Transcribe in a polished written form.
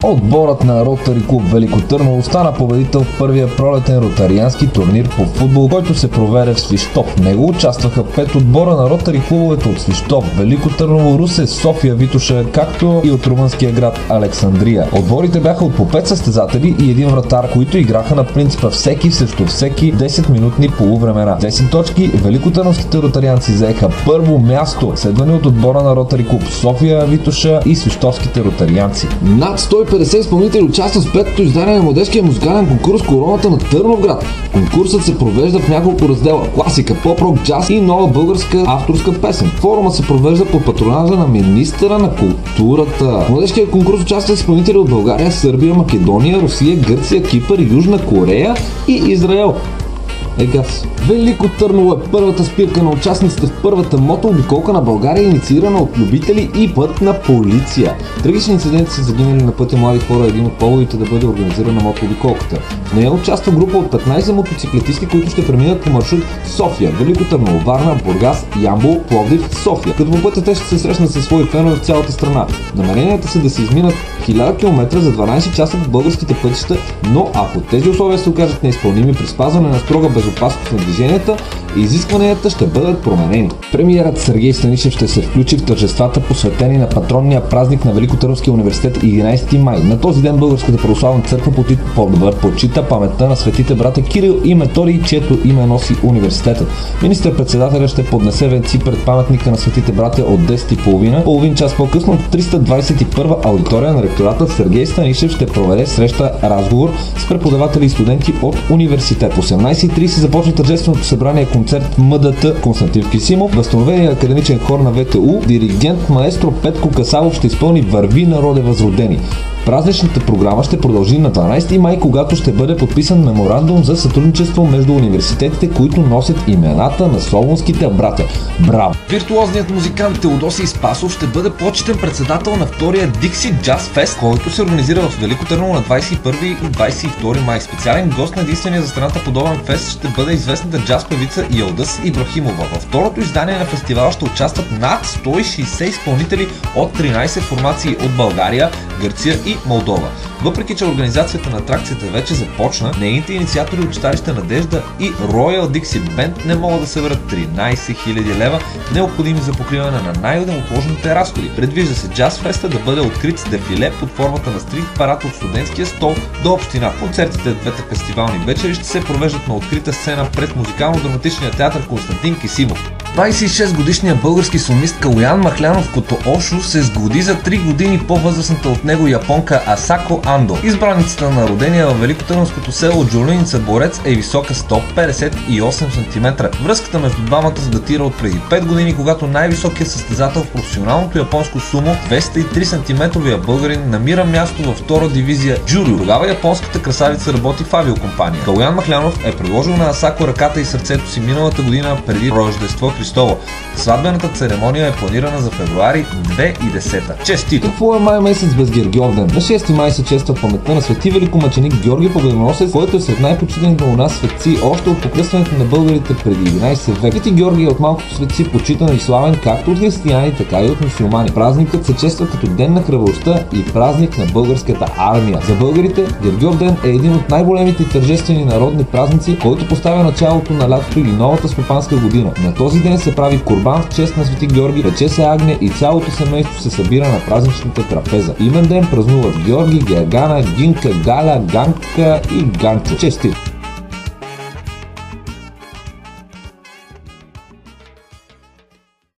Отборът на Ротари клуб Велико Търново стана победител в първия пролетен ротариански турнир по футбол, който се проведе в Свищов. В него участваха 5 отбора на Ротари клубовете от Свищов, Велико Търново, Русе, София, Витоша, както и от румънския град Александрия. Отборите бяха от по 5 състезатели и един вратар, които играха на принципа всеки срещу всеки 10-минутни полувремена. 10 точки великотърновските ротарианци заеха първо място, следвани от отбора на Ротари клуб София, Витоша и свищовските ротарианци. Над 150 изпълнители участват в петото издание на младежкия музикален конкурс Короната на Търновград. Конкурсът се провежда в няколко раздела: класика, поп-рок, джаз и нова българска авторска песен. Форумът се провежда под патронажа на министъра на културата. В младежкия конкурс участват изпълнители от България, Сърбия, Македония, Русия, Гърция, Кипър, Южна Корея и Израел. Велико Търново е първата спирка на участниците в първата мотообиколка на България, инициирана от любители и пътна полиция. Трагични инциденти са загинали на пътя млади хора, един от поводите да бъде организирана мотообиколката. В нея участва група от 15 мотоциклетисти, които ще преминат по маршрут София, Велико Търново, Варна, Бургас, Ямбол, Пловдив, София. Като по пътя те ще се срещнат със свои фенове в цялата страна. Намеренията са да се изминат 1000 км за 12 часа по българските пътища, но ако тези условия се окажат неизпълними при спазване на строга безопасност на движенията, изискванията ще бъдат променени. Премиерът Сергей Станишев ще се включи в тържествата, посветени на патронния празник на Великотърновския университет 11 май. На този ден Българската православна църква почита паметта на светите братя Кирил и Методий, чието име носи университетът. Министър-председателят ще поднесе венци пред паметника на светите братя от 10:30. Половин час по-късно от 321 аудитория на ректората Сергей Станишев ще проведе среща-разговор с преподаватели и студенти от университет. В 18:30 започва тържественото събрание концерт МДТ Константин Кисимов. Възстановения академичен хор на ВТУ, диригент маестро Петко Касалов ще изпълни "Върви, народе възродени". Празничната програма ще продължи на 12 май, когато ще бъде подписан меморандум за сътрудничество между университетите, които носят имената на солунските братя. Браво! Виртуозният музикант Теодосий Спасов ще бъде почетен председател на втория Dixie Jazz Fest, който се организира в Велико Търново на 21 и 22 май. Специален гост на единствения за страната подобен фест ще бъде известната джаз певица Ялдъс Ибрахимова. Във второто издание на фестивала ще участват над 160 изпълнители от 13 формации от България, Гърция и Молдова. Въпреки че организацията на атракцията вече започна, нейните инициатори от читалище Надежда и Royal Dixie Band не могат да съберат 13 000 лева, необходими за покриване на най-неотложните разходи. Предвижда се Джаз Феста да бъде открит с дефиле под формата на стрит парад от студентския стол до община. Концертите в двете фестивални вечери ще се провеждат на открита сцена пред музикално-драматичния театър Константин Кисимов. 26-годишният български солист Калоян Махлянов като Ошо се сгоди за 3 години по-възрастната от него японка Асако Андо. Избраницата на родения във великотърновското село Джолиница Борец е висока 158 см. Връзката между двамата датира от преди 5 години, когато най-високият състезател в професионалното японско сумо, 203 см българин, намира място във втора дивизия джудо. Тогава японската красавица работи в авиокомпания. Калоян Махлянов е предложил на Асако ръката и сърцето си миналата година преди Рождество Христово. Сватбената церемония е планирана за февруари 2010. Честито! Какво е май месец без Гергьовден? На 6 май се чества паметта на свети великомъченик Георги Победоносец, който е сред най-почитаните у нас светци още от покръстването на българите преди 11 век. Свети Георги е от малкото светци, почитан и славен както от християни, така и от мюсюлмани. Празникът се чества като ден на храбростта и празник на българската армия. За българите Гергьовден е един от най-големите тържествени народни празници, който поставя началото на лятото или новата стопанска година. На този ден се прави курбан в чест на свети Георги, пече се агне и цялото семейство се събира на празничната трапеза. Имен ден празнуват Георги, Гергана, Гинка, Галя, Ганка и Ганчо. Честито!